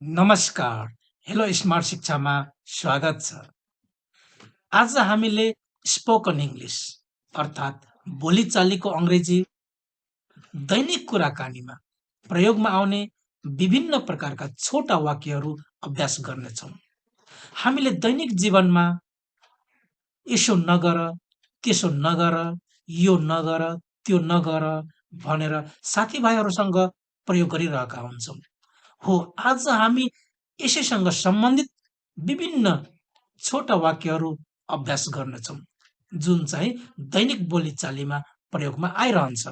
नमस्कार, hello smart शिक्षामा स्वागत छ। आज हामीले स्पोकन इङ्ग्लिस अर्थात् बोलीचालीको अङ्ग्रेजी दैनिक कुराकानीमा प्रयोगमा आउने विभिन्न प्रकारका छोटा वाक्यहरू अभ्यास गर्नेछौँ। हामीले दैनिक जीवनमा यसो नगर, त्यसो नगर, यो नगर, त्यो नगर भनेर साथीभाइहरूसँग प्रयोग गरिरहेका हुन्छौँ। हो, आज हामी यसैसँग सम्बन्धित विभिन्न छोटा वाक्यहरू अभ्यास गर्नेछौँ जुन चाहिँ दैनिक बोलीचालीमा प्रयोगमा आइरहन्छ।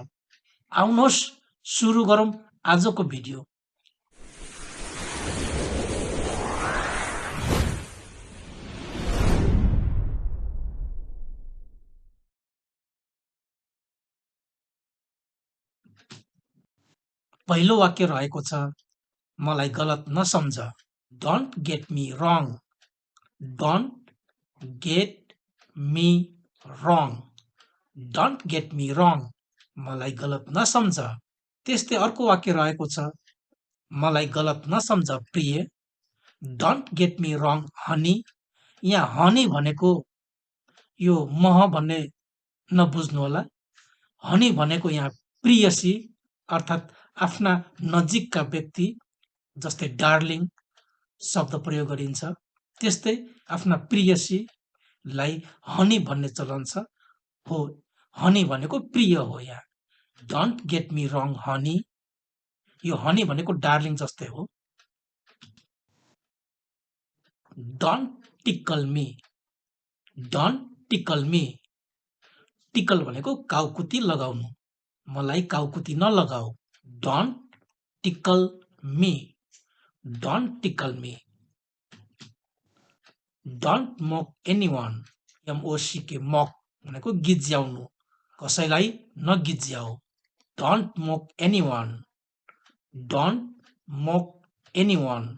आउनुहोस् सुरु गरौँ आजको भिडियो। पहिलो वाक्य रहेको छ, मलाई गलत नसम्झ। Don't get me wrong. Don't get me wrong. Don't get me wrong. मलाई गलत नसम्झ। त्यस्तै अर्को वाक्य रहेको छ, मलाई गलत नसम्झ प्रिय। Don't get me wrong honey. यहाँ हनी भनेको यो मह भन्ने नबुझ्नु होला। हनी भनेको यहाँ प्रियसी अर्थात् आफ्ना नजिकका व्यक्ति जस्तै डार्लिङ शब्द प्रयोग गरिन्छ। त्यस्तै आफ्ना प्रियसीलाई हनी भन्ने चलन छ। हो, हनी भनेको प्रिय हो। यहाँ don't get me wrong honey, यो हनी भनेको डार्लिङ जस्तै हो। Don't tickle me. Don't tickle me, tickle भनेको काउकुती लगाउनु, मलाई काउकुती नलगाऊ। Don't tickle me. Don't tickle me. Don't mock anyone. MOCK mock भनेको गिज्याउनु, कसैलाई नगिज्याऊ। Don't mock anyone. Don't mock anyone.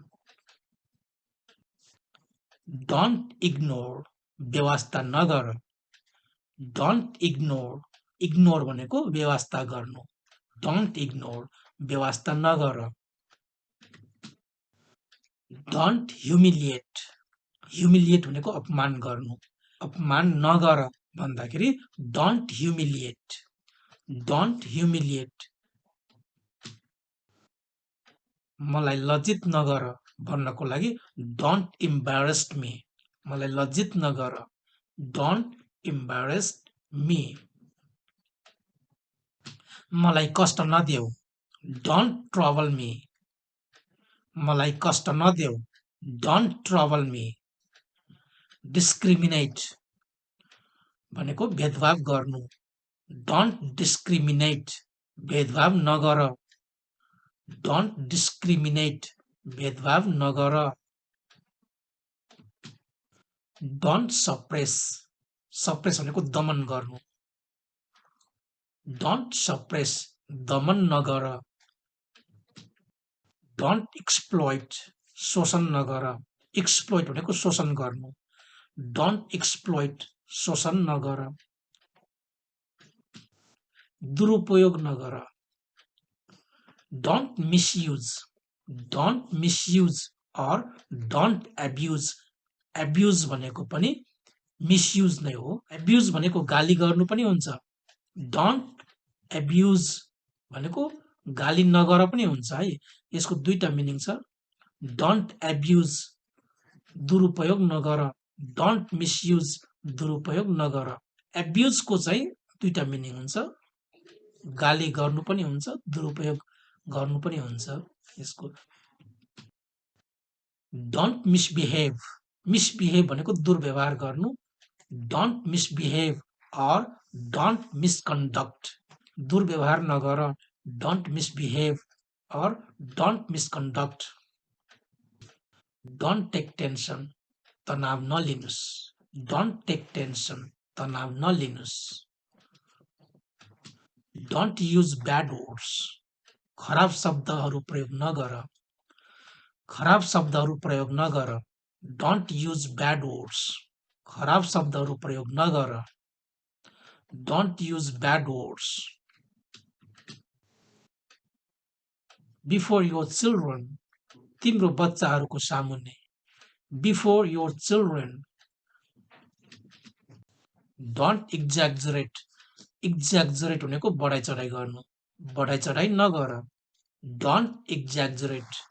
Don't ignore, बेवास्ता नगर। डोन्ट इग्नोर, इग्नोर भनेको बेवास्ता गर्नु। डोन्ट इग्नोर, बेवास्ता नगर। डोन्ट ह्युमिलिएट, ह्युमिलिएट भनेको अपमान गर्नु, अपमान नगर भन्दाखेरि डोन्ट ह्युमिलिएट। Don't humiliate. मलाई लज्जित नगर भन्नको लागि डोन्ट इम्बारेस मी, मलाई लज्जित नगर। Don't embarrass me. मलाई कष्ट नदेऊ, डोन्ट ट्रबल मी, मलाई कष्ट नदेऊ। Don't trouble me. डिस्क्रिमिनेट भनेको भेदभाव गर्नु, डोन्ट डिस्क्रिमिनेट, भेदभाव नगर। डोन्ट डिस्क्रिमिनेट, भेदभाव नगर। डोन्ट सप्रेस, सप्रेस भनेको दमन गर्नु, डोन्ट सप्रेस, दमन नगर। डोन्ट एक्सप्लोइट, शोषण नगर, एक्सप्लोइट भनेको शोषण गर्नु, डोन्ट एक्सप्लोइट, शोषण नगर। दुरुपयोग नगर, don't misuse, don't misuse or don't abuse. Abuse भनेको पनि मिसयुज नै हो। एब्युज भनेको गाली गर्नु पनि हुन्छ। डोन्ट एब्युज भनेको गाली नगर पनि हुन्छ है। यसको दुईटा मिनिङ छ। डोन्ट एब्युज, दुरुपयोग नगर। डोन्ट मिसयुज, दुरुपयोग नगर। एब्युजको चाहिँ दुईटा मिनिङ हुन्छ, गाली गर्नु पनि हुन्छ, दुरुपयोग गर्नु पनि हुन्छ यसको। डोन्ट मिसबिहेभ, मिसबिहेभ भनेको दुर्व्यवहार गर्नु, don't misbehave or don't misconduct, दुर्व्यवहार नगर। Don't misbehave or don't misconduct. Don't take tension, तनाव नलिनुस्, डोन्ट टेक टेन्सन, तनाव नलिनुस्। डोन्ट युज ब्याड वर्ड्स, खराब शब्दहरू प्रयोग नगर, खराब शब्दहरू प्रयोग नगर। डोन्ट युज ब्याड वर्ड्स, खराब शब्दहरू प्रयोग नगर। Don't use bad words. Before your children, तिम्रो बच्चाहरूको सामुन्ने before your children. Don't exaggerate. Exaggerate भनेको बढाइ चढाइ गर्नु, बढाइ चढाइ नगर. Don't exaggerate.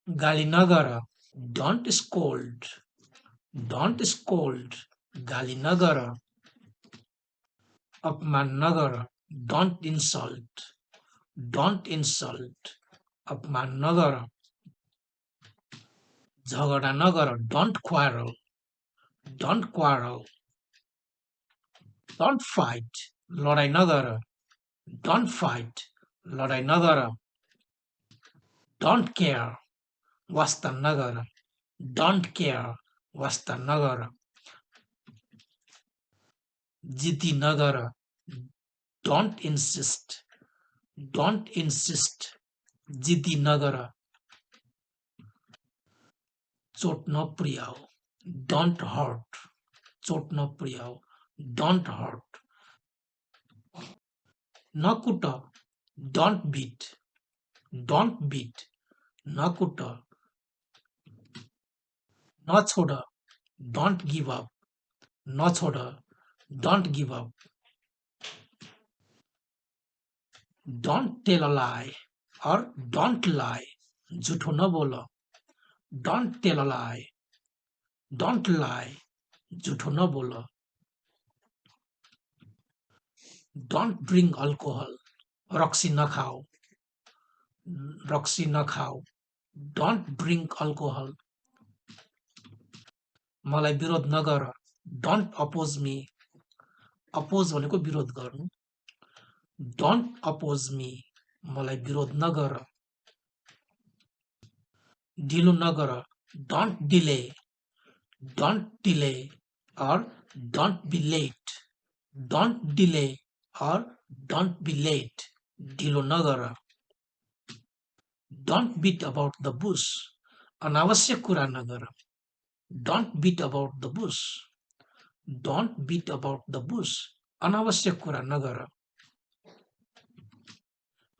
गाली नगर. Don't scold. Don't scold. गाली नगर. अपमान नगर. Don't insult. Don't insult. अपमान नगर. झगडा नगर. Don't quarrel. Don't quarrel. Don't fight. लडाई नगर. Don't fight. लडाई नगर. Don't care. वास्ता नगर. Don't care. वास्ता नगर. जिद्दी नगर. Don't insist. Don't insist. जिद्दी नगर. चोट नपुर्याऊ. Don't hurt. चोट नपुर्याऊ. Don't hurt. Nakur. Don't beat. Don't beat. Nakur. नछोड. Don't give up. नछोड. Don't give up. Don't tell a lie or don't lie. झुठो नबोल. Don't tell a lie. Don't lie. झुठो नबोल. Don't drink alcohol. रक्सी नखाऊ. रक्सी नखाऊ. Don't drink alcohol. मलाई विरोध नगर. Don't oppose me. Oppose भनेको विरोध गर्नु. Don't oppose me. मलाई विरोध नगर. ढिलो नगर. Don't delay. Don't delay or don't be late. Don't delay or don't be late. ढिलो नगर. Don't beat about the bush. अनावश्यक कुरा नगर. Don't beat about the bush. Don't beat about the bush. अनावश्यक कुरा नगर.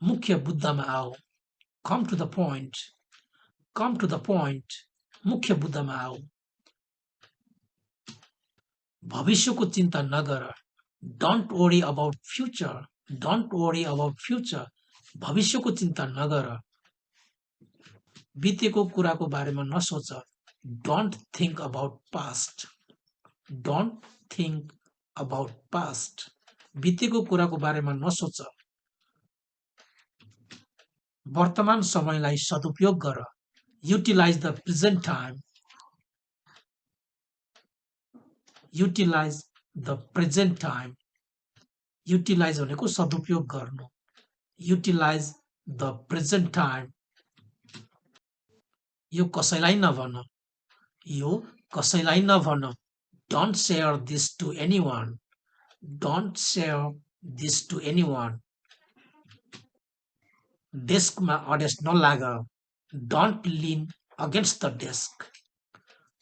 मुख्य मुद्दामा आऊ. Come to the point. Come to the point. मुख्य मुद्दामा आऊ. भविष्यको चिन्ता नगर. Don't worry about future. Don't worry about future. भविष्यको चिन्ता नगर. बितेको कुराको बारेमा नसोच. Don't think about past. Don't think about past. बितेको कुराको बारेमा नसोच. वर्तमान समयलाई सदुपयोग गर. Utilize the present time. Utilize the present time. Utilize भनेको सदुपयोग गर्नु. Utilize the present time. यो कसैलाई नभन. यो कसैलाई नभन. Don't share this to anyone. Don't share this to anyone. डेस्कमा अडेस नलाग. Don't lean against the desk.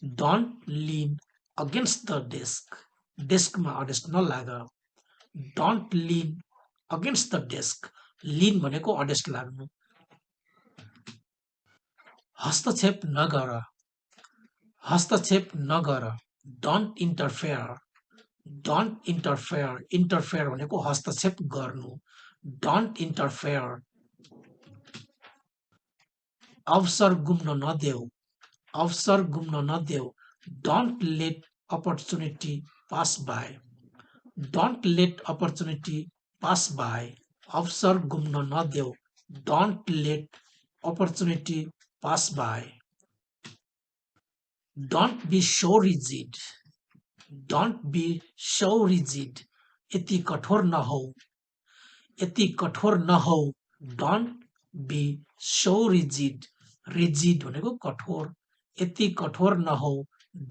Don't lean against the desk. डेस्कमा अडेस नलाग. Don't lean against the desk. lean भनेको अडेस लाग्नु. हस्तक्षेप नगर. हस्तक्षेप नगर. Don't interfere. Don't interfere. Interfere भनेको हस्तक्षेप गर्नु. Don't interfere. अवसर गुम्न नदेऊ. अवसर गुम्न नदेऊ. Don't let opportunity pass by. Don't let opportunity pass by. अवसर गुम्न नदेऊ. Don't let opportunity pass by. Don't be so rigid. Don't be so rigid. यति कठोर नहौ. यति कठोर नहौ. Don't be so rigid. Rigid भनेको कठोर. यति कठोर नहौ.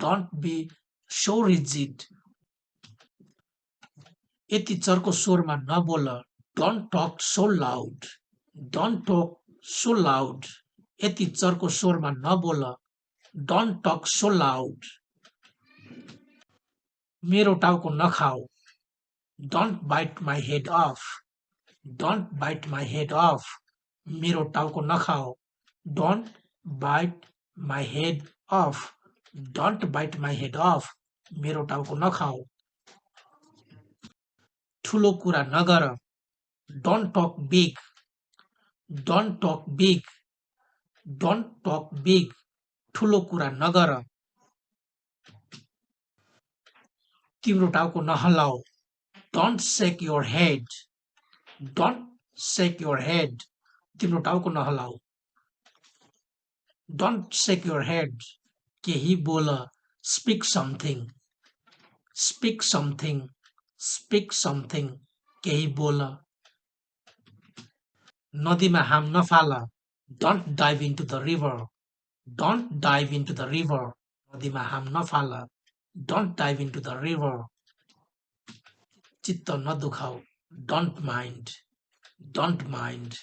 Don't be so rigid. यति चर्को स्वरमा नबोल. Don't talk so loud. Don't talk so loud. यति चर्को स्वरमा नबोल. Don't talk so loud. मेरो टाउको नखाऊ. Don't bite my head off. Don't bite my head off. मेरो टाउको नखाऊ. Don't bite my head off. Don't bite my head off. मेरो टाउको नखाऊ. ठुलो कुरा नगर. Don't talk big. Don't talk big. Don't talk big. ठुलो कुरा नगर. तिम्रो टाउको नहल्लाऊ. Don't shake your head. Don't shake your head. तिम्रो टाउको नहल्लाऊ. Don't shake your head. केही बोल. Speak something. Speak something. Speak something. केही बोल. नदीमा हाम नफाल. Don't dive into the river. Don't dive into the river. नदीमा हाम नफाल. Don't dive into the river. चित्त नदुखाऊ. Don't mind. Don't mind.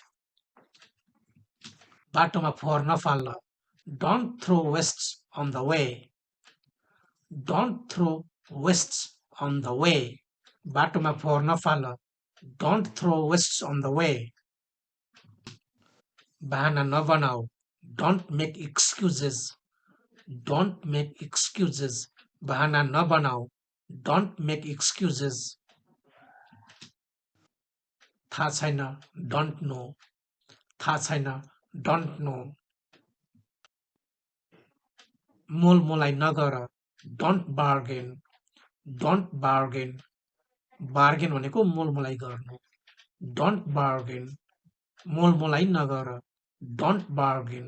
बाटोमा फोहोर नफाल. Don't throw wastes on the way. Don't throw wastes on the way. बाटोमा फोहोर नफाल. Don't throw wastes on the way. बहाना नबनाऊ. Don't make excuses. Don't make excuses. बहाना नबनाऊ. Don't make excuses. थाहा छैन. Don't know. थाहा छैन. Don't know. मोलमोलाई नगर. Don't bargain. Don't bargain. Bargain भनेको मोलमोलाई गर्नु. Don't bargain. मोलमोलाई नगर. Don't bargain.